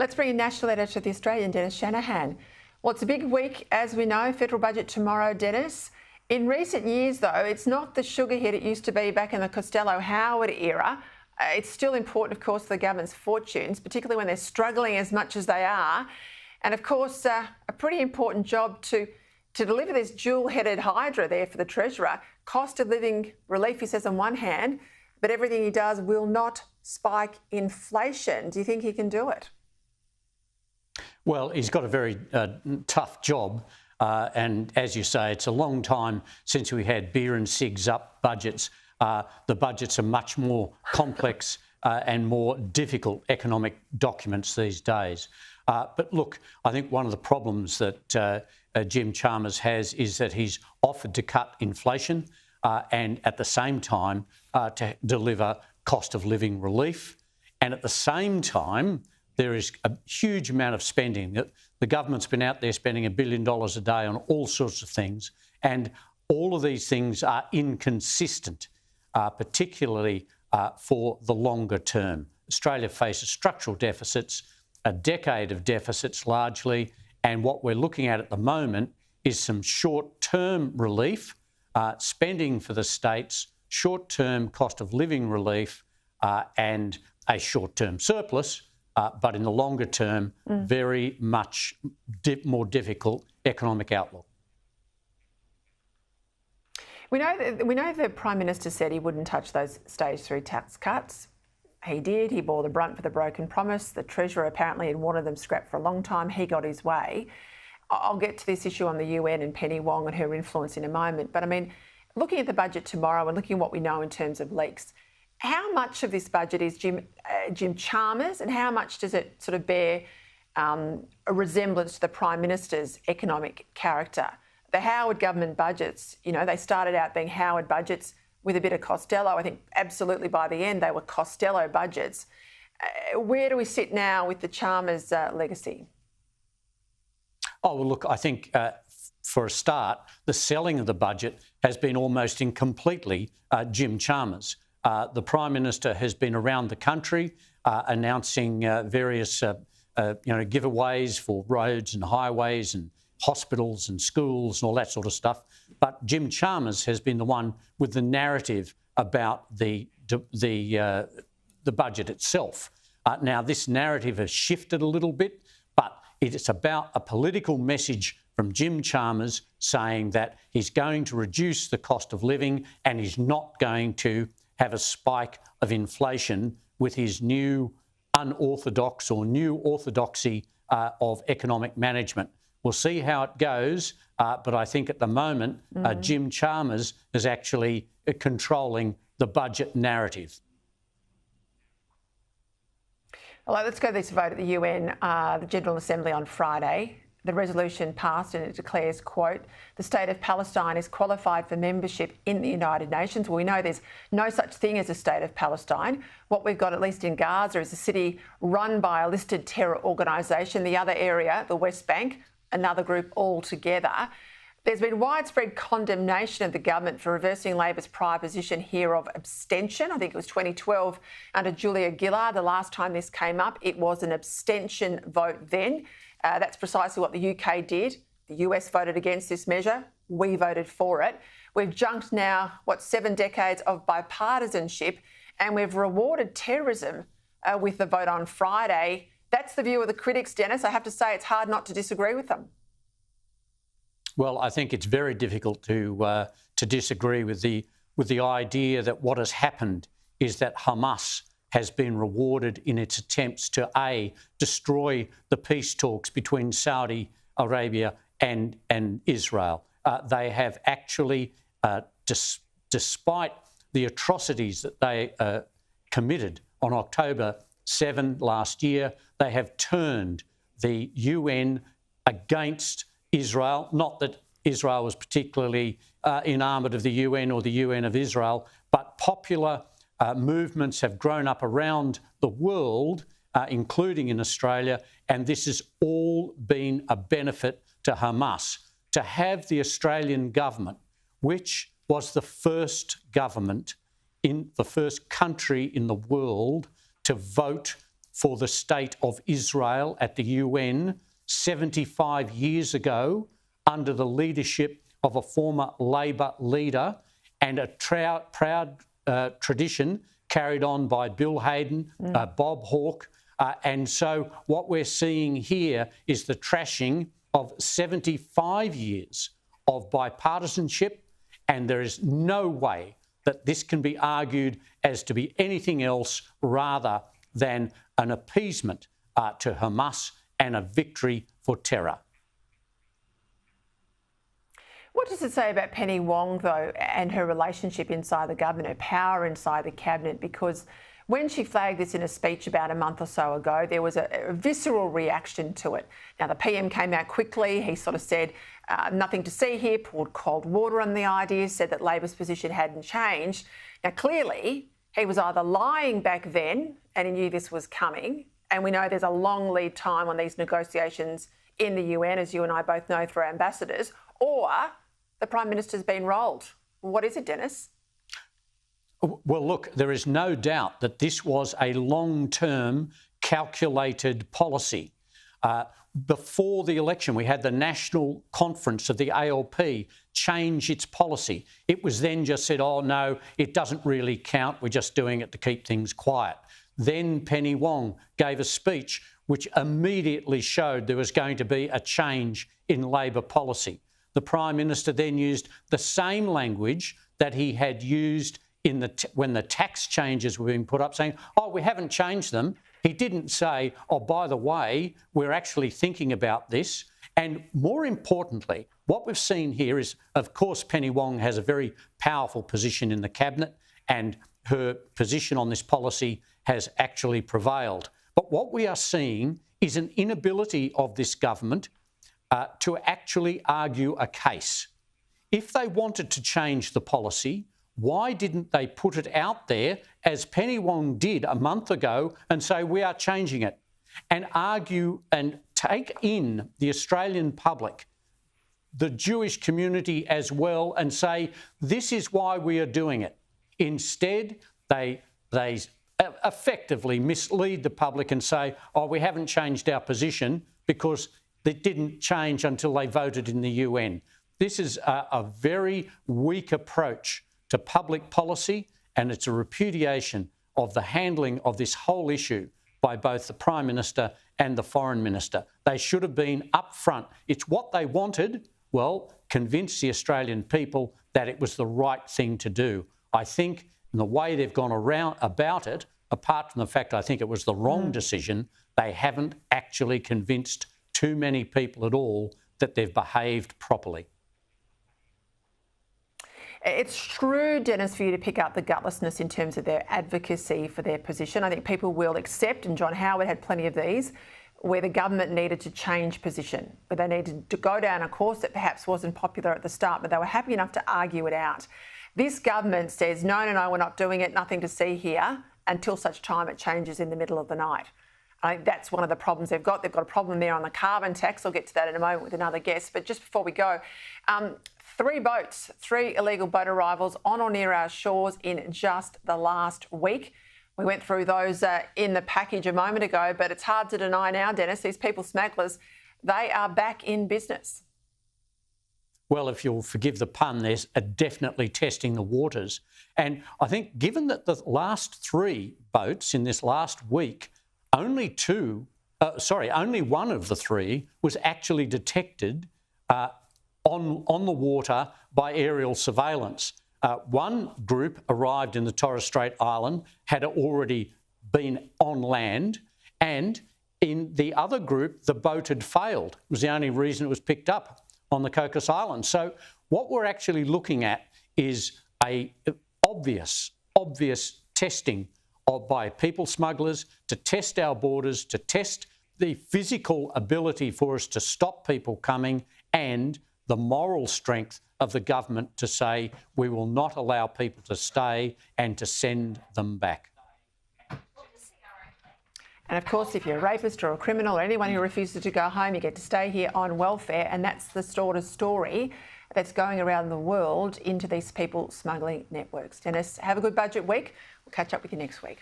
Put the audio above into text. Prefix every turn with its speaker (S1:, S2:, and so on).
S1: Let's bring in National Editor of The Australian, Dennis Shanahan. Well, it's a big week, as we know, federal budget tomorrow, Dennis. In recent years, though, it's not the sugar hit it used to be back in the Costello-Howard era. It's still important, of course, for the government's fortunes, particularly when they're struggling as much as they are. And, of course, a pretty important job to deliver this dual-headed hydra there for the Treasurer. Cost of living relief, he says, on one hand, but everything he does will not spike inflation. Do you think he can do it?
S2: Well, he's got a very tough job. And as you say, it's a long time since we had beer and cigs up budgets. The budgets are much more complex and more difficult economic documents these days. But look, I think one of the problems that Jim Chalmers has is that he's offered to cut inflation and at the same time to deliver cost of living relief. And at the same time, there is a huge amount of spending. The government's been out there spending $1 billion a day on all sorts of things, and all of these things are inconsistent, particularly for the longer term. Australia faces structural deficits, a decade of deficits largely, and what we're looking at the moment is some short-term relief, spending for the states, short-term cost of living relief, and a short-term surplus. But in the longer term, very much more difficult economic outlook.
S1: We know the Prime Minister said he wouldn't touch those stage 3 tax cuts. He did. He bore the brunt for the broken promise. The Treasurer apparently had wanted them scrapped for a long time. He got his way. I'll get to this issue on the UN and Penny Wong and her influence in a moment. But I mean, looking at the budget tomorrow and looking at what we know in terms of leaks, how much of this budget is Jim Chalmers, and how much does it sort of bear a resemblance to the Prime Minister's economic character? The Howard government budgets, you know, they started out being Howard budgets with a bit of Costello. I think absolutely by the end they were Costello budgets. Where do we sit now with the Chalmers legacy?
S2: Oh, well, look, I think for a start, the selling of the budget has been almost incompletely Jim Chalmers. The Prime Minister has been around the country announcing various giveaways for roads and highways and hospitals and schools and all that sort of stuff. But Jim Chalmers has been the one with the narrative about the budget itself. Now, this narrative has shifted a little bit, but it's about a political message from Jim Chalmers saying that he's going to reduce the cost of living and he's not going to have a spike of inflation with his new unorthodox or new orthodoxy of economic management. We'll see how it goes, but I think at the moment Jim Chalmers is actually controlling the budget narrative.
S1: Well, let's go to this vote at the UN, the General Assembly on Friday. The resolution passed and it declares, quote, the state of Palestine is qualified for membership in the United Nations. Well, we know there's no such thing as a state of Palestine. What we've got, at least in Gaza, is a city run by a listed terror organisation. The other area, the West Bank, another group altogether. There's been widespread condemnation of the government for reversing Labor's prior position here of abstention. I think it was 2012 under Julia Gillard. The last time this came up, it was an abstention vote then. That's precisely what the UK did. The US voted against this measure. We voted for it. We've junked now, 7 decades of bipartisanship, and we've rewarded terrorism with the vote on Friday. That's the view of the critics, Dennis. I have to say it's hard not to disagree with them.
S2: Well, I think it's very difficult to disagree with the idea that what has happened is that Hamas has been rewarded in its attempts to, A, destroy the peace talks between Saudi Arabia and Israel. They have actually, despite the atrocities that they committed on October 7 last year, they have turned the UN against Israel. Not that Israel was particularly enamoured of the UN or the UN of Israel, but popular movements have grown up around the world, including in Australia, and this has all been a benefit to Hamas. To have the Australian government, which was the first government in the first country in the world to vote for the state of Israel at the UN 75 years ago under the leadership of a former Labor leader, and a proud tradition carried on by Bill Hayden, Bob Hawke. And so what we're seeing here is the trashing of 75 years of bipartisanship, and there is no way that this can be argued as to be anything else rather than an appeasement to Hamas and a victory for terror.
S1: What does it say about Penny Wong, though, and her relationship inside the government, her power inside the cabinet? Because when she flagged this in a speech about a month or so ago, there was a visceral reaction to it. Now, the PM came out quickly. He sort of said, nothing to see here, poured cold water on the idea, said that Labor's position hadn't changed. Now, clearly, he was either lying back then and he knew this was coming, and we know there's a long lead time on these negotiations in the UN, as you and I both know through our ambassadors, or the Prime Minister's been rolled. What is it, Dennis?
S2: Well, look, there is no doubt that this was a long-term calculated policy. Before the election, we had the national conference of the ALP change its policy. It was then just said, oh, no, it doesn't really count. We're just doing it to keep things quiet. Then Penny Wong gave a speech which immediately showed there was going to be a change in Labor policy. The Prime Minister then used the same language that he had used when the tax changes were being put up, saying, oh, we haven't changed them. He didn't say, oh, by the way, we're actually thinking about this. And more importantly, what we've seen here is, of course, Penny Wong has a very powerful position in the cabinet, and her position on this policy has actually prevailed. But what we are seeing is an inability of this government to actually argue a case. If they wanted to change the policy, why didn't they put it out there, as Penny Wong did a month ago, and say, we are changing it, and argue and take in the Australian public, the Jewish community as well, and say, this is why we are doing it. Instead, they effectively mislead the public and say, oh, we haven't changed our position because it didn't change until they voted in the UN. This is a very weak approach to public policy, and it's a repudiation of the handling of this whole issue by both the Prime Minister and the Foreign Minister. They should have been upfront. It's what they wanted. Well, convince the Australian people that it was the right thing to do. I think in the way they've gone around about it, apart from the fact I think it was the wrong decision, they haven't actually convinced too many people at all that they've behaved properly.
S1: It's true, Dennis, for you to pick up the gutlessness in terms of their advocacy for their position. I think people will accept, and John Howard had plenty of these, where the government needed to change position, where they needed to go down a course that perhaps wasn't popular at the start, but they were happy enough to argue it out. This government says, no, we're not doing it, nothing to see here, until such time it changes in the middle of the night. I think that's one of the problems they've got. They've got a problem there on the carbon tax. I'll get to that in a moment with another guest. But just before we go, 3 boats, 3 illegal boat arrivals on or near our shores in just the last week. We went through those in the package a moment ago, but it's hard to deny now, Dennis, these people smugglers, they are back in business.
S2: Well, if you'll forgive the pun, they're definitely testing the waters. And I think given that the last 3 boats in this last week, only one of the 3 was actually detected on the water by aerial surveillance. One group arrived in the Torres Strait Island, had already been on land, and in the other group, the boat had failed. It was the only reason it was picked up on the Cocos Islands. So what we're actually looking at is a obvious testing by people smugglers to test our borders, to test the physical ability for us to stop people coming, and the moral strength of the government to say we will not allow people to stay and to send them back.
S1: And of course, if you're a rapist or a criminal or anyone who refuses to go home, you get to stay here on welfare. And that's the sort of story that's going around the world into these people smuggling networks. Dennis, have a good budget week. We'll catch up with you next week.